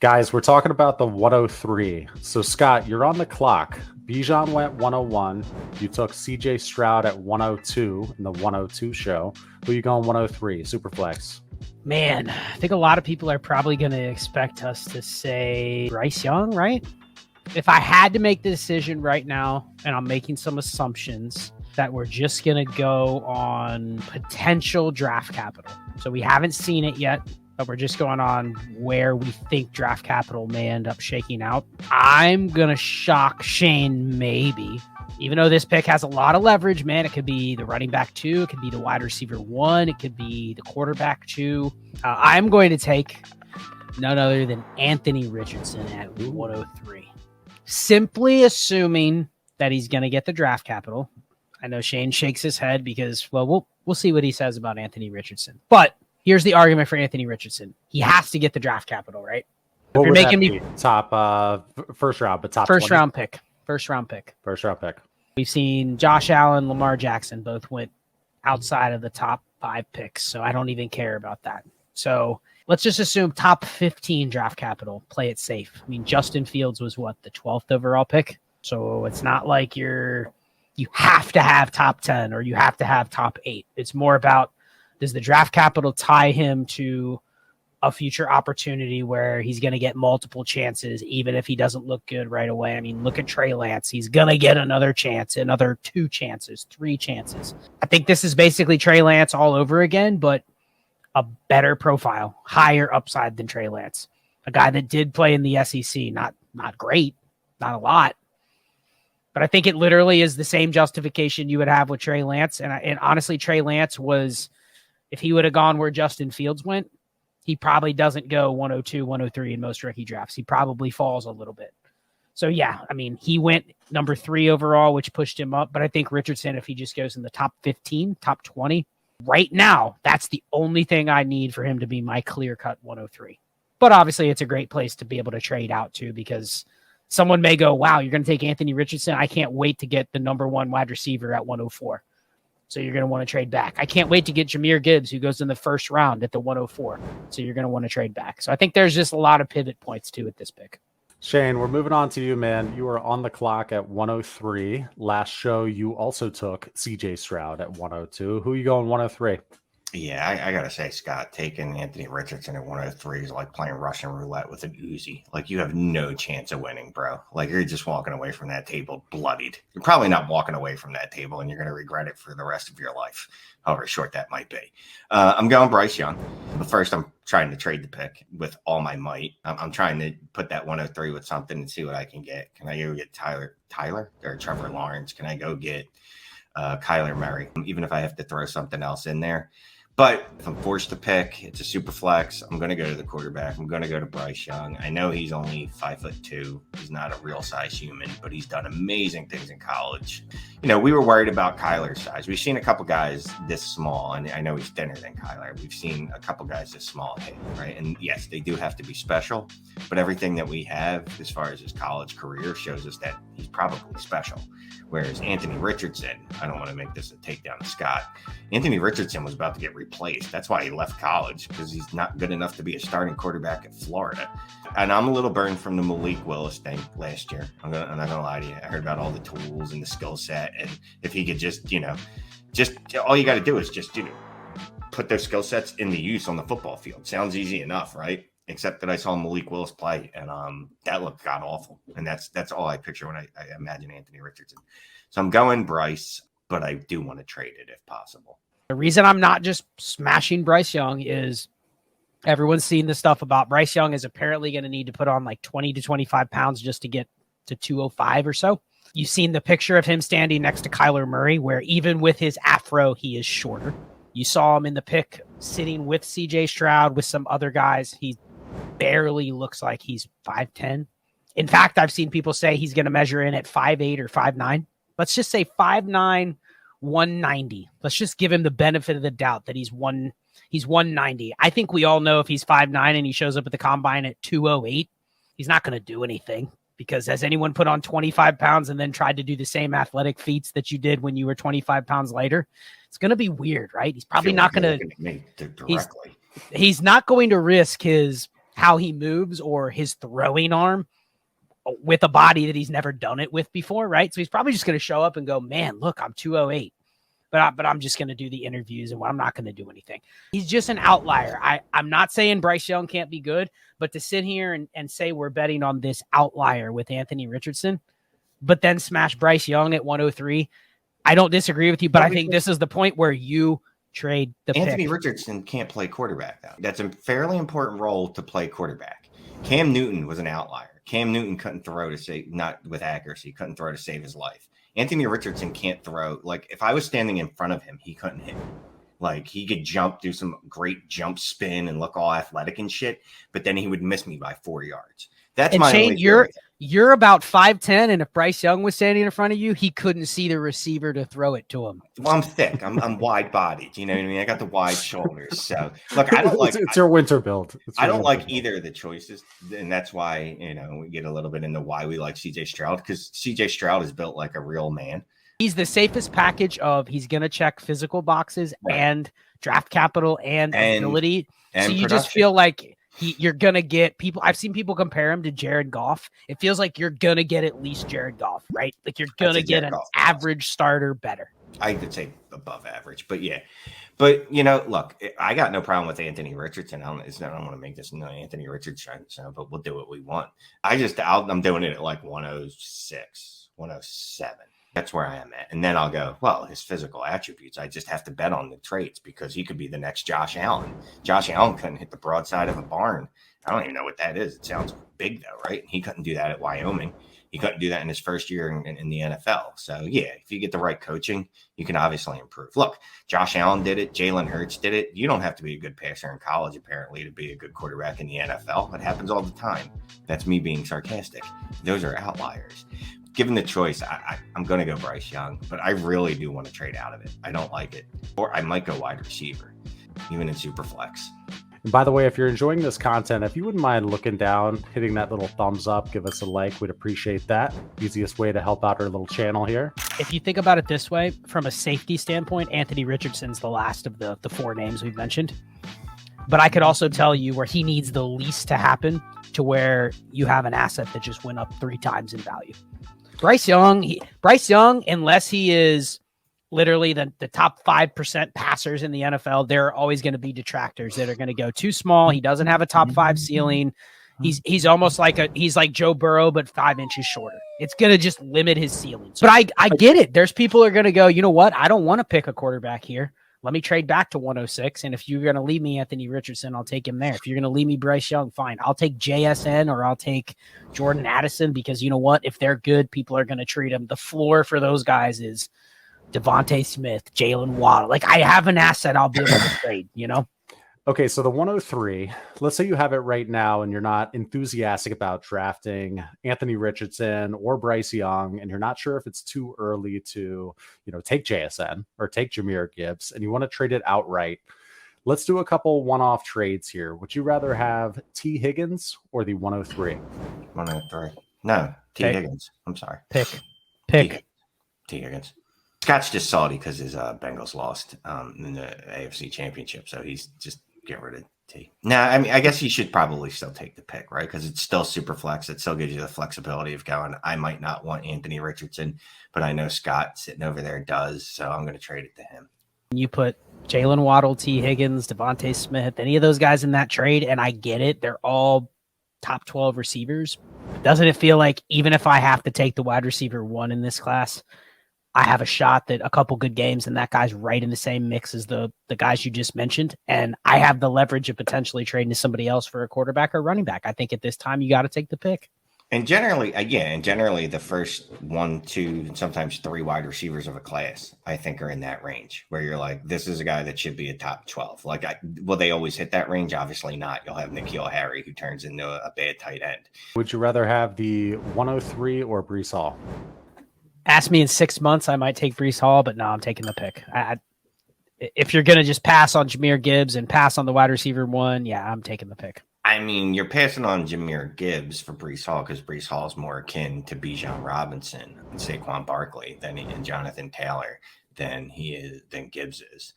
Guys, we're talking about the 103. So, Scott, you're on the clock. Bijan went 101. You took CJ Stroud at 102 in the 102 show. Who you going 103? Superflex. Man, I think a lot of people are probably going to expect us to say Bryce Young, right? If I had to make the decision right now, and I'm making some assumptions that we're just going to go on potential draft capital. So we haven't seen it yet, but we're just going on where we think draft capital may end up shaking out. I'm going to shock Shane maybe. Even though this pick has a lot of leverage, man, it could be the running back 2, it could be the wide receiver 1, it could be the quarterback 2. I'm going to take none other than Anthony Richardson at 103. Simply assuming that he's going to get the draft capital. I know Shane shakes his head because, well, we'll see what he says about Anthony Richardson. But here's the argument for Anthony Richardson. He has to get the draft capital, right? What would that be? Top first round, but top first 20? round pick. First round pick. We've seen Josh Allen, Lamar Jackson both went outside of the top 5 picks, so I don't even care about that. So let's just assume top 15 draft capital. Play it safe. I mean, Justin Fields was what, the 12th overall pick? So it's not like you have to have top 10 or you have to have top 8. It's more about, does the draft capital tie him to a future opportunity where he's going to get multiple chances, even if he doesn't look good right away? I mean, look at Trey Lance. He's going to get another chance, another 2 chances, 3 chances. I think this is basically Trey Lance all over again, but a better profile, higher upside than Trey Lance. A guy that did play in the SEC, not great, not a lot. But I think it literally is the same justification you would have with Trey Lance. And honestly, Trey Lance was, if he would have gone where Justin Fields went, he probably doesn't go 102, 103 in most rookie drafts. He probably falls a little bit. So, yeah, I mean, he went number 3 overall, which pushed him up. But I think Richardson, if he just goes in the top 15, top 20, right now, that's the only thing I need for him to be my clear-cut 103. But obviously, it's a great place to be able to trade out to, because someone may go, wow, you're going to take Anthony Richardson? I can't wait to get the number 1 wide receiver at 104. So you're going to want to trade back. I can't wait to get Jahmyr Gibbs, who goes in the first round at the 104. So you're going to want to trade back. So I think there's just a lot of pivot points too at this pick. Shane, we're moving on to you, man. You were on the clock at 103. Last show, you also took CJ Stroud at 102. Who are you going 103? Yeah, I got to say, Scott, taking Anthony Richardson at 103 is like playing Russian roulette with an Uzi. Like, you have no chance of winning, bro. Like, you're just walking away from that table bloodied. You're probably not walking away from that table, and you're going to regret it for the rest of your life, however short that might be. I'm going Bryce Young. But first, I'm trying to trade the pick with all my might. I'm trying to put that 103 with something and see what I can get. Can I go get Tyler or Trevor Lawrence? Can I go get Kyler Murray, even if I have to throw something else in there? But if I'm forced to pick, it's a super flex. I'm going to go to the quarterback. I'm going to go to Bryce Young. I know he's only 5'2". He's not a real size human, but he's done amazing things in college. You know, we were worried about Kyler's size. We've seen a couple guys this small, and I know he's thinner than Kyler. We've seen a couple guys this small hit, right? And yes, they do have to be special, but everything that we have as far as his college career shows us that he's probably special. Whereas Anthony Richardson, I don't want to make this a takedown of Scott. Anthony Richardson was about to get replaced. That's why he left college, because he's not good enough to be a starting quarterback at Florida. And I'm a little burned from the Malik Willis thing last year. I'm not going to lie to you. I heard about all the tools and the skill set. And if he could just all you got to do is just, put those skill sets into use on the football field. Sounds easy enough, right? Except that I saw Malik Willis play, and that looked god awful. And that's all I picture when I imagine Anthony Richardson. So I'm going Bryce, but I do want to trade it if possible. The reason I'm not just smashing Bryce Young is everyone's seen the stuff about Bryce Young is apparently going to need to put on like 20 to 25 pounds just to get to 205 or so. You've seen the picture of him standing next to Kyler Murray, where even with his afro, he is shorter. You saw him in the pic sitting with CJ Stroud with some other guys. He barely looks like he's 5'10". In fact, I've seen people say he's going to measure in at 5'8" or 5'9". Let's just say 5'9", 190. Let's just give him the benefit of the doubt that he's 190. I think we all know if he's 5'9" and he shows up at the combine at 208, he's not going to do anything, because has anyone put on 25 pounds and then tried to do the same athletic feats that you did when you were 25 pounds lighter? It's going to be weird, right? He's probably not going to directly. He's not going to risk his how he moves or his throwing arm with a body that he's never done it with before, right? So he's probably just going to show up and go, man, look, I'm 208. But I'm just going to do the interviews and I'm not going to do anything. He's just an outlier. I'm not saying Bryce Young can't be good, but to sit here and say we're betting on this outlier with Anthony Richardson, but then smash Bryce Young at 103, I don't disagree with you, but I think this is the point where you trade the Anthony pick. Richardson can't play quarterback, though. That's a fairly important role to play quarterback. Cam Newton was an outlier. Cam Newton couldn't throw to save, not with accuracy, couldn't throw to save his life. Anthony Richardson can't throw. Like, if I was standing in front of him, he couldn't hit me. Like, he could jump, do some great jump spin and look all athletic and shit, but then he would miss me by 4 yards. That's my Shane, only you're about 5'10", and if Bryce Young was standing in front of you, he couldn't see the receiver to throw it to him. Well, I'm thick. I'm wide-bodied. You know what I mean? I got the wide shoulders. So, look, I don't like. It's your winter build. I don't like either of the choices, and that's why we get a little bit into why we like C.J. Stroud, because C.J. Stroud is built like a real man. He's the safest package of he's going to check physical boxes and draft capital and ability. And so you production. just feel like you're going to get people. I've seen people compare him to Jared Goff. It feels like you're going to get at least Jared Goff, right? Like you're going to get an average starter better. I could say above average, but yeah. But, look, I got no problem with Anthony Richardson. I don't want to make this Anthony Richardson show, but we'll do what we want. I'm doing it at like 106, 107. That's where I am at. And then I'll go, well, his physical attributes, I just have to bet on the traits because he could be the next Josh Allen. Josh Allen couldn't hit the broadside of a barn. I don't even know what that is. It sounds big, though, right? He couldn't do that at Wyoming. He couldn't do that in his first year in the NFL. So, yeah, if you get the right coaching, you can obviously improve. Look, Josh Allen did it. Jalen Hurts did it. You don't have to be a good passer in college, apparently, to be a good quarterback in the NFL. It happens all the time. That's me being sarcastic. Those are outliers. Given the choice, I'm going to go Bryce Young, but I really do want to trade out of it. I don't like it. Or I might go wide receiver, even in Superflex. And by the way, if you're enjoying this content, if you wouldn't mind looking down, hitting that little thumbs up, give us a like. We'd appreciate that. Easiest way to help out our little channel here. If you think about it this way, from a safety standpoint, Anthony Richardson's the last of the four names we've mentioned. But I could also tell you where he needs the least to happen to where you have an asset that just went up 3 times in value. Bryce Young, unless he is literally the top 5% passers in the NFL, there are always going to be detractors that are going to go too small. He doesn't have a top 5 ceiling. He's almost like he's like Joe Burrow, but 5 inches shorter. It's going to just limit his ceiling. So, but I get it. There's people who are going to go, you know what? I don't want to pick a quarterback here. Let me trade back to 106. And if you're going to leave me Anthony Richardson, I'll take him there. If you're going to leave me Bryce Young, fine. I'll take JSN or I'll take Jordan Addison because you know what? If they're good, people are going to treat them. The floor for those guys is Devontae Smith, Jalen Waddle. Like I have an asset I'll be able to trade, Okay, so the 103, let's say you have it right now and you're not enthusiastic about drafting Anthony Richardson or Bryce Young, and you're not sure if it's too early to, take JSN or take Jahmyr Gibbs, and you want to trade it outright. Let's do a couple one-off trades here. Would you rather have T. Higgins or the 103? 103. No, T. Higgins. I'm sorry. Pick. T. Higgins. Scott's just salty because his Bengals lost in the AFC Championship, so he's just get rid of T. Now, I mean, I guess he should probably still take the pick, right? Because it's still super flex. It still gives you the flexibility of going, I might not want Anthony Richardson, but I know Scott sitting over there does, so I'm going to trade it to him. You put Jalen Waddle, T. Higgins, Devontae Smith, any of those guys in that trade, and I get it. They're all top 12 receivers. Doesn't it feel like even if I have to take the wide receiver 1 in this class, I have a shot that a couple good games and that guy's right in the same mix as the guys you just mentioned. And I have the leverage of potentially trading to somebody else for a quarterback or running back. I think at this time you got to take the pick. And generally the first 1, 2, and sometimes 3 wide receivers of a class, I think are in that range where you're like, this is a guy that should be a top 12. Like, will they always hit that range? Obviously not. You'll have N'Keal Harry who turns into a bad tight end. Would you rather have the 103 or Breece Hall? Ask me in 6 months, I might take Breece Hall, but no, I'm taking the pick. If you're going to just pass on Jahmyr Gibbs and pass on the wide receiver 1, yeah, I'm taking the pick. I mean, you're passing on Jahmyr Gibbs for Breece Hall because Breece Hall is more akin to Bijan Robinson and Saquon Barkley and Jonathan Taylor than Gibbs is.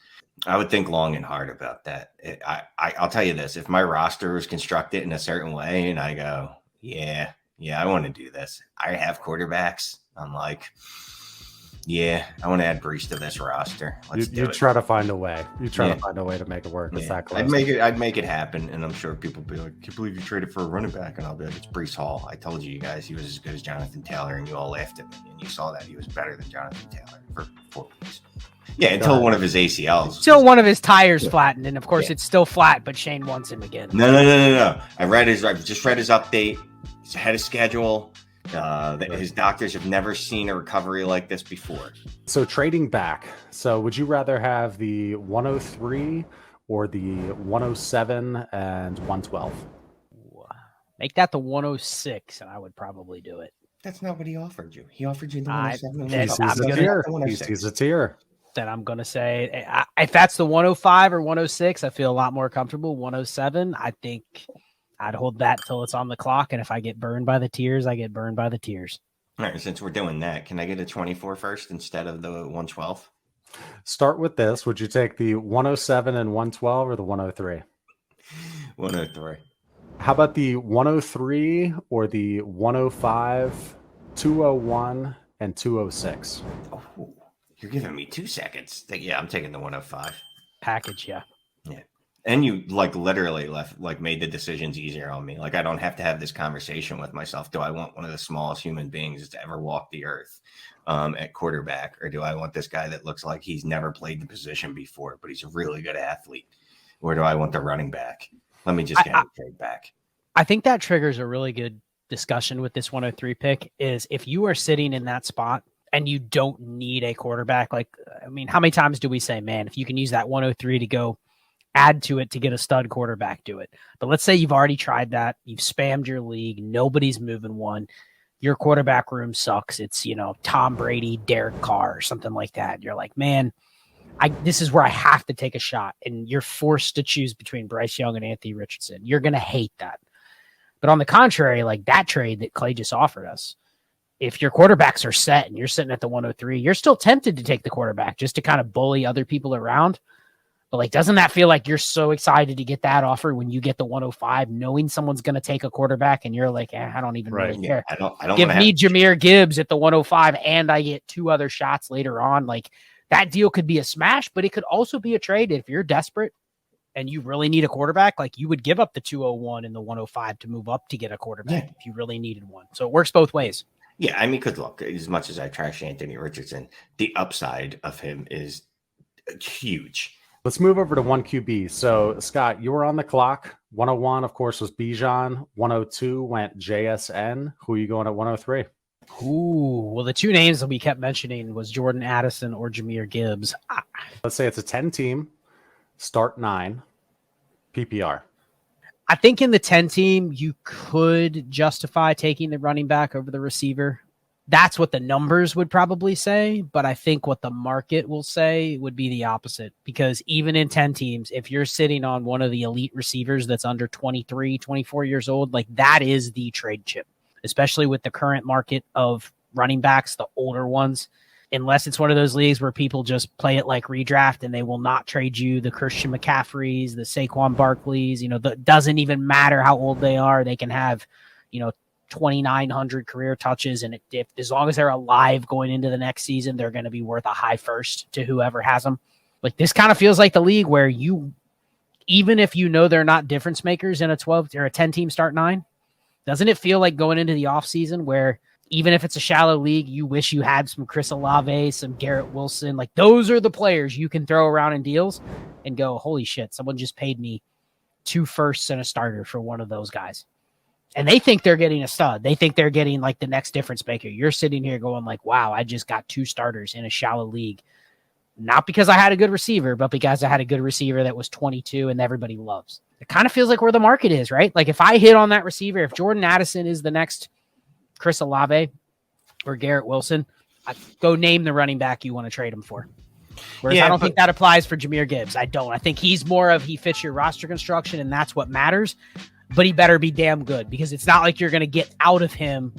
I would think long and hard about that. I'll tell you this: if my roster is constructed in a certain way, and I go, yeah, I want to do this. I have quarterbacks. I'm like, yeah, I want to add Bryce to this roster. You try to find a way. You try to find a way to make it work. Yeah. It's that close. I'd make it happen, and I'm sure people will be like, "Can't believe you traded for a running back," and I'll be like, "It's Bryce Hall. I told you guys he was as good as Jonathan Taylor, and you all laughed at me, and you saw that he was better than Jonathan Taylor for 4 weeks." Yeah, until one of his ACLs. Until one of his tires flattened, and of course it's still flat, but Shane wants him again. No. I just read his update. He's ahead of schedule. His doctors have never seen a recovery like this before. So trading back. So would you rather have the 103 or the 107 and 112? Make that the 106, and I would probably do it. That's not what he offered you. He offered you the 107. He's a tier. Then I'm going to say, if that's the 105 or 106, I feel a lot more comfortable. 107, I think I'd hold that till it's on the clock. And if I get burned by the tiers, I get burned by the tiers. All right. Since we're doing that, can I get a 24 first instead of the 112? Start with this. Would you take the 107 and 112 or the 103? 103. How about the 103 or the 105, 201, and 206? Oh, you're giving me 2 seconds. Yeah, I'm taking the 105 package. Yeah. And you literally made the decisions easier on me. I don't have to have this conversation with myself. Do I want one of the smallest human beings to ever walk the earth at quarterback? Or do I want this guy that looks like he's never played the position before, but he's a really good athlete? Or do I want the running back? Let me just get a trade back. I think that triggers a really good discussion with this 103 pick is if you are sitting in that spot and you don't need a quarterback, how many times do we say, man, if you can use that 103 to go add to it to get a stud quarterback, do it. But let's say you've already tried that. You've spammed your league. Nobody's moving one. Your quarterback room sucks. It's, Tom Brady, Derek Carr, or something like that. You're like, man, this is where I have to take a shot. And you're forced to choose between Bryce Young and Anthony Richardson. You're going to hate that. But on the contrary, that trade that Clay just offered us, if your quarterbacks are set and you're sitting at the 103, you're still tempted to take the quarterback just to kind of bully other people around. But doesn't that feel like you're so excited to get that offer when you get the 105, knowing someone's going to take a quarterback and you're like, I don't even really care. I don't give me Jahmyr Gibbs at the 105 and I get 2 other shots later on. That deal could be a smash, but it could also be a trade. If you're desperate and you really need a quarterback, you would give up the 201 and the 105 to move up to get a quarterback if you really needed one. So it works both ways. Yeah, because look, as much as I trash Anthony Richardson, the upside of him is huge. Let's move over to 1QB. So, Scott, you were on the clock. 101, of course, was Bijan. 102 went JSN. Who are you going at 103? Ooh, well, the 2 names that we kept mentioning was Jordan Addison or Jahmyr Gibbs. Let's say it's a 10-team, start 9, PPR. I think in the 10 team, you could justify taking the running back over the receiver. That's what the numbers would probably say, but I think what the market will say would be the opposite, because even in 10 teams, if you're sitting on one of the elite receivers that's under 23, 24 years old, that is the trade chip, especially with the current market of running backs, the older ones, unless it's one of those leagues where people just play it like redraft and they will not trade you the Christian McCaffreys, the Saquon Barkleys, that doesn't even matter how old they are. They can have, 2,900 career touches. And if as long as they're alive going into the next season, they're going to be worth a high first to whoever has them. This kind of feels like the league where even if they're not difference makers in a 12 or a 10 team start 9, doesn't it feel like going into the offseason where even if it's a shallow league, you wish you had some Chris Olave, some Garrett Wilson, those are the players you can throw around in deals and go, holy shit, someone just paid me 2 firsts and a starter for one of those guys. And they think they're getting a stud. They think they're getting the next difference maker. You're sitting here going wow, I just got 2 starters in a shallow league. Not because I had a good receiver, but because I had a good receiver that was 22 and everybody loves. It kind of feels like where the market is, right? If I hit on that receiver, if Jordan Addison is the next Chris Olave or Garrett Wilson, I'd go name the running back you want to trade him for. Whereas I don't think that applies for Jahmyr Gibbs. I don't. I think he's more of he fits your roster construction and that's what matters. But he better be damn good, because it's not like you're going to get out of him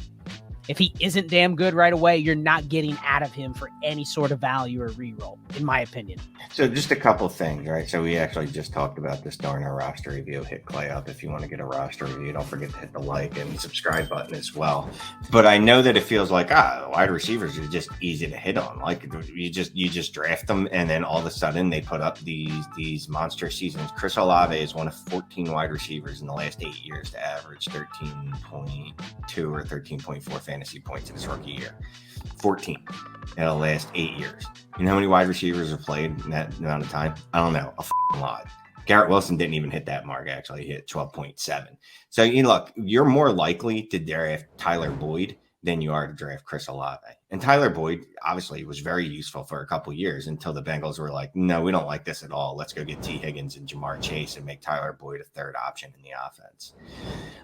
If he isn't damn good right away, you're not getting out of him for any sort of value or reroll, in my opinion. So just a couple things, right? So we actually just talked about this during our roster review. Hit Clay up if you want to get a roster review. Don't forget to hit the like and subscribe button as well. But I know that it feels like wide receivers are just easy to hit on. Like you just draft them, and then all of a sudden they put up these monster seasons. Chris Olave is one of 14 wide receivers in the last 8 years to average 13.2 or 13.4 fantasy points in his rookie year. 14 in the last 8 years. You know how many wide receivers have played in that amount of time? I don't know, a lot. Garrett Wilson didn't even hit that mark, actually. He hit 12.7. So, look, you're more likely to draft Tyler Boyd than you are to draft Chris Olave. And Tyler Boyd, obviously, was very useful for a couple years until the Bengals were like, no, we don't like this at all. Let's go get T. Higgins and Jamar Chase and make Tyler Boyd a third option in the offense.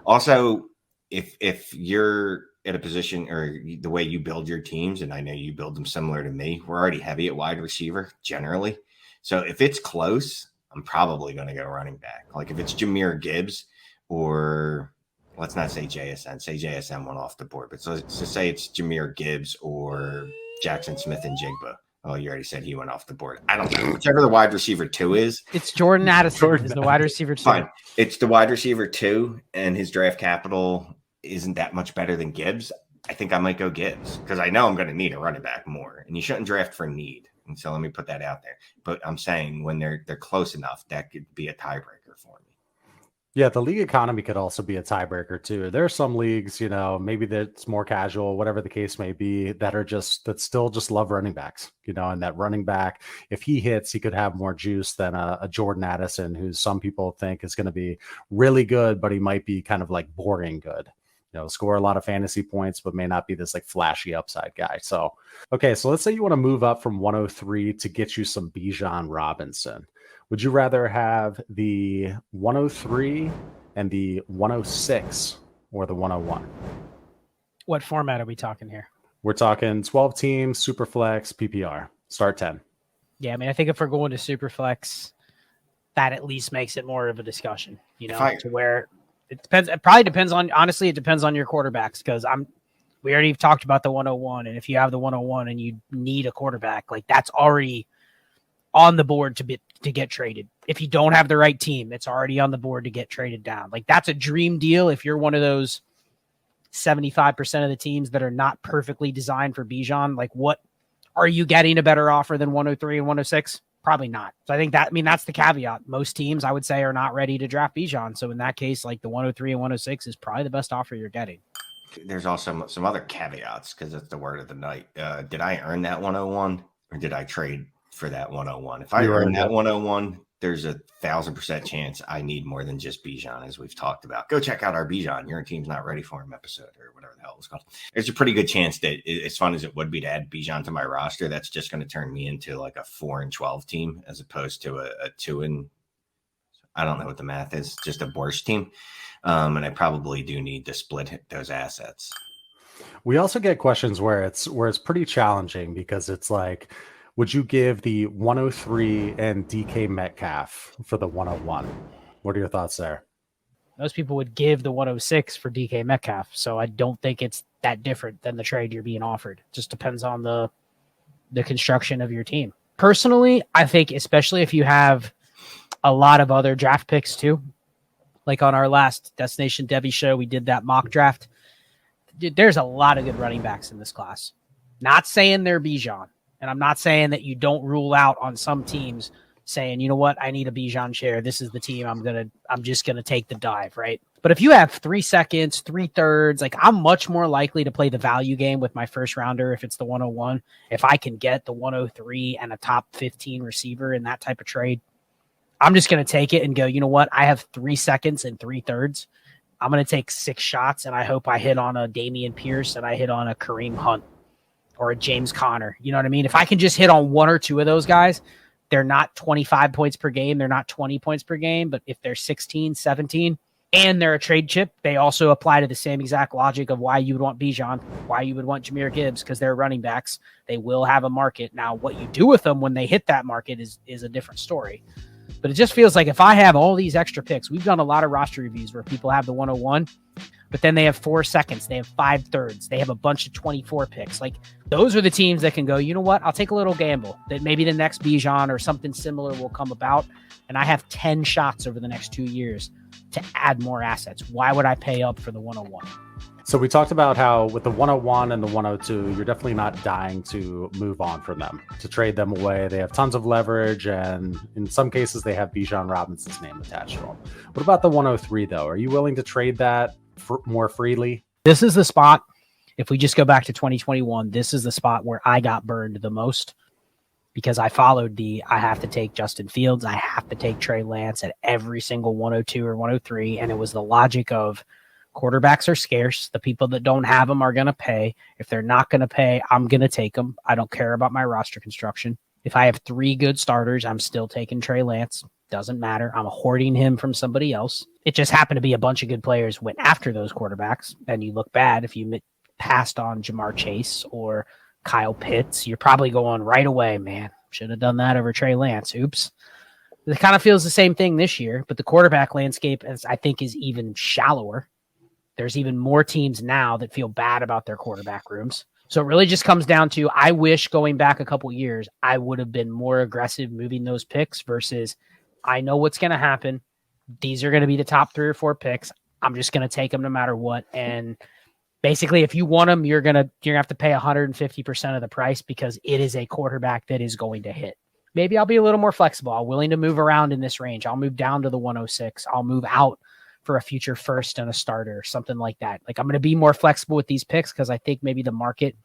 Also, if you're at a position or the way you build your teams, and I know you build them similar to me, we're already heavy at wide receiver generally. So if it's close, I'm probably going to go running back. Like if it's Jahmyr Gibbs or let's not say JSN, say JSN went off the board, but so say it's Jahmyr Gibbs or Jaxon Smith-Njigba. Oh, you already said he went off the board. I don't know. Whichever the wide receiver 2 is. It's Jordan Addison is the wide receiver 2. Fine. It's the wide receiver 2 and his draft capital isn't that much better than Gibbs. I think I might go Gibbs because I know I'm going to need a running back more, and you shouldn't draft for need. And so let me put that out there. But I'm saying when they're close enough, that could be a tiebreaker for me. Yeah, the league economy could also be a tiebreaker too. There are some leagues, maybe that's more casual, whatever the case may be, that still just love running backs, and that running back, if he hits, he could have more juice than a Jordan Addison, who some people think is going to be really good, but he might be kind of like boring good. Score a lot of fantasy points, but may not be this like flashy upside guy. So, okay. So let's say you want to move up from 103 to get you some Bijan Robinson. Would you rather have the 103 and the 106 or the 101? What format are we talking here? We're talking 12 teams, super flex, PPR, start 10. Yeah. I mean, I think if we're going to super flex, that at least makes it more of a discussion, to where it depends. It probably depends on, honestly, it depends on your quarterbacks. Because we already talked about the 101. And if you have the 101 and you need a quarterback, like that's already on the board to get traded. If you don't have the right team, it's already on the board to get traded down. Like that's a dream deal. If you're one of those 75% of the teams that are not perfectly designed for Bijan, like what are you getting a better offer than 103 and 106? Probably not. So I think that's the caveat. Most teams, I would say, are not ready to draft Bijan. So in that case, like the 103 and 106 is probably the best offer you're getting. There's also some other caveats because it's the word of the night. Did I earn that 101 or did I trade for that 101? If I earned that 101, there's 1,000% chance I need more than just Bijan, as we've talked about. Go check out our Bijan, Your Team's Not Ready for Him episode or whatever the hell it's called. There's a pretty good chance that, as fun as it would be to add Bijan to my roster, that's just going to turn me into like a 4-12 team as opposed to a 2 I don't know what the math is, just a worse team. And I probably do need to split those assets. We also get questions where it's pretty challenging because it's like, would you give the 103 and DK Metcalf for the 101? What are your thoughts there? Most people would give the 106 for DK Metcalf. So I don't think it's that different than the trade you're being offered. It just depends on the construction of your team. Personally, I think especially if you have a lot of other draft picks too, like on our last Destination Debbie show, we did that mock draft. There's a lot of good running backs in this class. Not saying they're Bijan. And I'm not saying that you don't rule out on some teams saying, you know what, I need a Bijan share. This is the team I'm just gonna take the dive, right? But if you have 3 seconds, 3/3, like I'm much more likely to play the value game with my first rounder if it's the 101. If I can get the 103 and a top 15 receiver in that type of trade, I'm just gonna take it and go, you know what, I have 3 seconds and 3/3. I'm gonna take 6 shots and I hope I hit on a Dameon Pierce and I hit on a Kareem Hunt or a James Conner. You know what I mean? If I can just hit on 1 or 2 of those guys, they're not 25 points per game. They're not 20 points per game. But if they're 16, 17, and they're a trade chip, they also apply to the same exact logic of why you would want Bijan, why you would want Jahmyr Gibbs, because they're running backs. They will have a market. Now, what you do with them when they hit that market is a different story. But it just feels like if I have all these extra picks, we've done a lot of roster reviews where people have the 101. but then they have 4 seconds. They have 5 thirds. They have a bunch of 24 picks. Like, those are the teams that can go, you know what? I'll take a little gamble that maybe the next Bijan or something similar will come about. And I have 10 shots over the next 2 years to add more assets. Why would I pay up for the 101? So we talked about how with the 101 and the 102, you're definitely not dying to move on from them, to trade them away. They have tons of leverage, and in some cases, they have Bijan Robinson's name attached to them. What about the 103, though? Are you willing to trade that more freely? This is the spot. If we just go back to 2021, this is the spot where I got burned the most because I followed I have to take Justin Fields. I have to take Trey Lance at every single 102 or 103. And it was the logic of quarterbacks are scarce. The people that don't have them are going to pay. If they're not going to pay, I'm going to take them. I don't care about my roster construction. If I have 3 good starters, I'm still taking Trey Lance. Doesn't matter. I'm hoarding him from somebody else. It just happened to be a bunch of good players went after those quarterbacks, and you look bad if you passed on Ja'Marr Chase or Kyle Pitts. You're probably going right away, man. Should have done that over Trey Lance. Oops. It kind of feels the same thing this year, but the quarterback landscape, I think, is even shallower. There's even more teams now that feel bad about their quarterback rooms. So it really just comes down to, I wish going back a couple years, I would have been more aggressive moving those picks versus I know what's going to happen. These are going to be the top 3 or 4 picks. I'm just going to take them no matter what. And basically, if you want them, you're going to have to pay 150% of the price because it is a quarterback that is going to hit. Maybe I'll be a little more flexible. I'm willing to move around in this range. I'll move down to the 106. I'll move out for a future first and a starter or something like that. Like, I'm going to be more flexible with these picks because I think maybe the market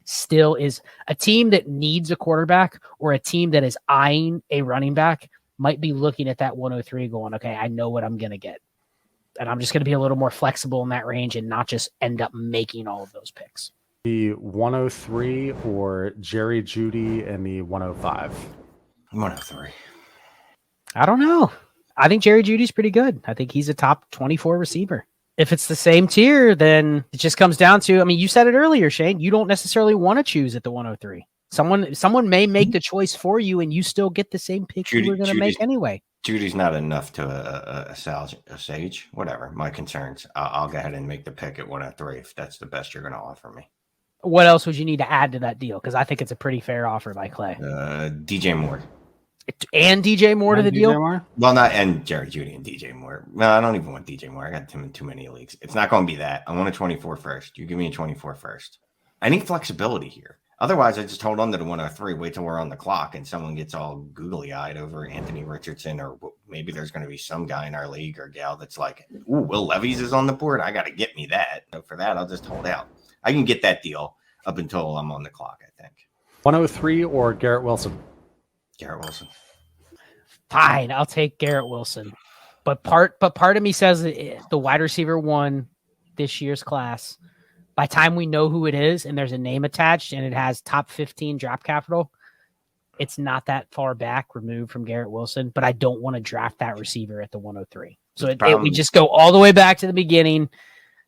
still is a team that needs a quarterback or a team that is eyeing a running back might be looking at that 103 going, okay, I know what I'm going to get. And I'm just going to be a little more flexible in that range and not just end up making all of those picks. The 103 or Jerry Jeudy and the 105? 103. I don't know. I think Jerry Jeudy's pretty good. I think he's a top 24 receiver. If it's the same tier, then it just comes down to, I mean, you said it earlier, Shane, you don't necessarily want to choose at the 103. Someone may make the choice for you and you still get the same pick you were going to make anyway. Judy's not enough to sage. Whatever. My concerns. I'll go ahead and make the pick at 103 if that's the best you're going to offer me. What else would you need to add to that deal? Because I think it's a pretty fair offer by Clay. DJ Moore. And DJ Moore to the deal? Moore? Well, not and Jerry Jeudy and DJ Moore. No, I don't even want DJ Moore. I got him in too many leagues. It's not going to be that. I want a 24 first. You give me a 24 first. I need flexibility here. Otherwise, I just hold on to the 103, wait till we're on the clock, and someone gets all googly-eyed over Anthony Richardson, or maybe there's going to be some guy in our league or gal that's like, ooh, Will Levis is on the board. I got to get me that. So for that, I'll just hold out. I can get that deal up until I'm on the clock, I think. 103 or Garrett Wilson? Garrett Wilson. Fine, I'll take Garrett Wilson. But part of me says that the wide receiver 1 this year's class, by the time we know who it is and there's a name attached and it has top 15 draft capital, it's not that far back removed from Garrett Wilson, but I don't want to draft that receiver at the 103. So we just go all the way back to the beginning.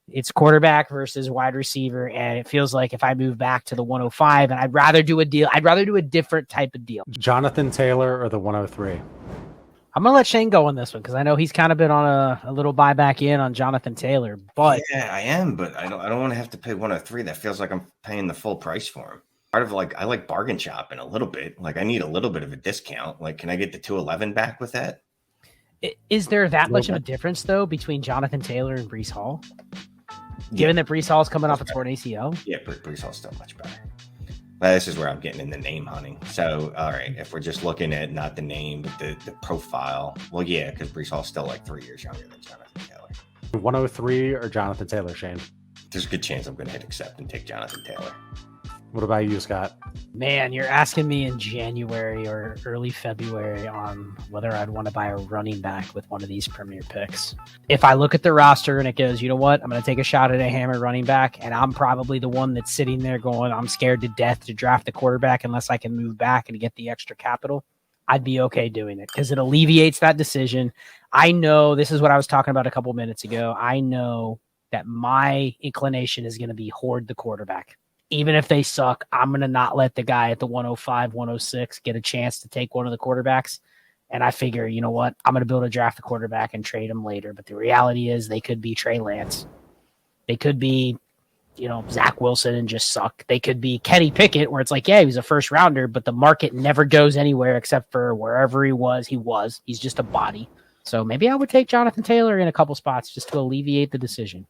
It's quarterback versus wide receiver, and it feels like if I move back to the 105, and I'd rather do a deal, I'd rather do a different type of deal. Jonathan Taylor or the 103? I'm going to let Shane go on this one because I know he's kind of been on a little buyback in on Jonathan Taylor. But yeah, I am, but I don't want to have to pay 103. That feels like I'm paying the full price for him. Part of I like bargain shopping a little bit. Like I need a little bit of a discount. Like, can I get the 211 back with that? Is there that much of a difference though between Jonathan Taylor and Breece Hall? Given that Breece Hall is coming off a torn ACL? Yeah, Breece Hall's still much better. This is where I'm getting into name hunting. So, all right, if we're just looking at not the name, but the profile, well, yeah, because Breece Hall's still like 3 years younger than Jonathan Taylor. 103 or Jonathan Taylor, Shane? There's a good chance I'm going to hit accept and take Jonathan Taylor. What about you, Scott? Man, you're asking me in January or early February on whether I'd want to buy a running back with one of these premier picks. If I look at the roster and it goes, you know what, I'm going to take a shot at a hammer running back, and I'm probably the one that's sitting there going, I'm scared to death to draft the quarterback unless I can move back and get the extra capital, I'd be okay doing it because it alleviates that decision. I know this is what I was talking about a couple minutes ago. I know that my inclination is going to be hoard the quarterback. Even if they suck, I'm going to not let the guy at the 105, 106 get a chance to take one of the quarterbacks. And I figure, you know what? I'm going to be able to draft the quarterback and trade him later. But the reality is they could be Trey Lance. They could be, Zach Wilson and just suck. They could be Kenny Pickett, where it's like, yeah, he was a first rounder, but the market never goes anywhere except for wherever he was. He's just a body. So maybe I would take Jonathan Taylor in a couple spots just to alleviate the decision.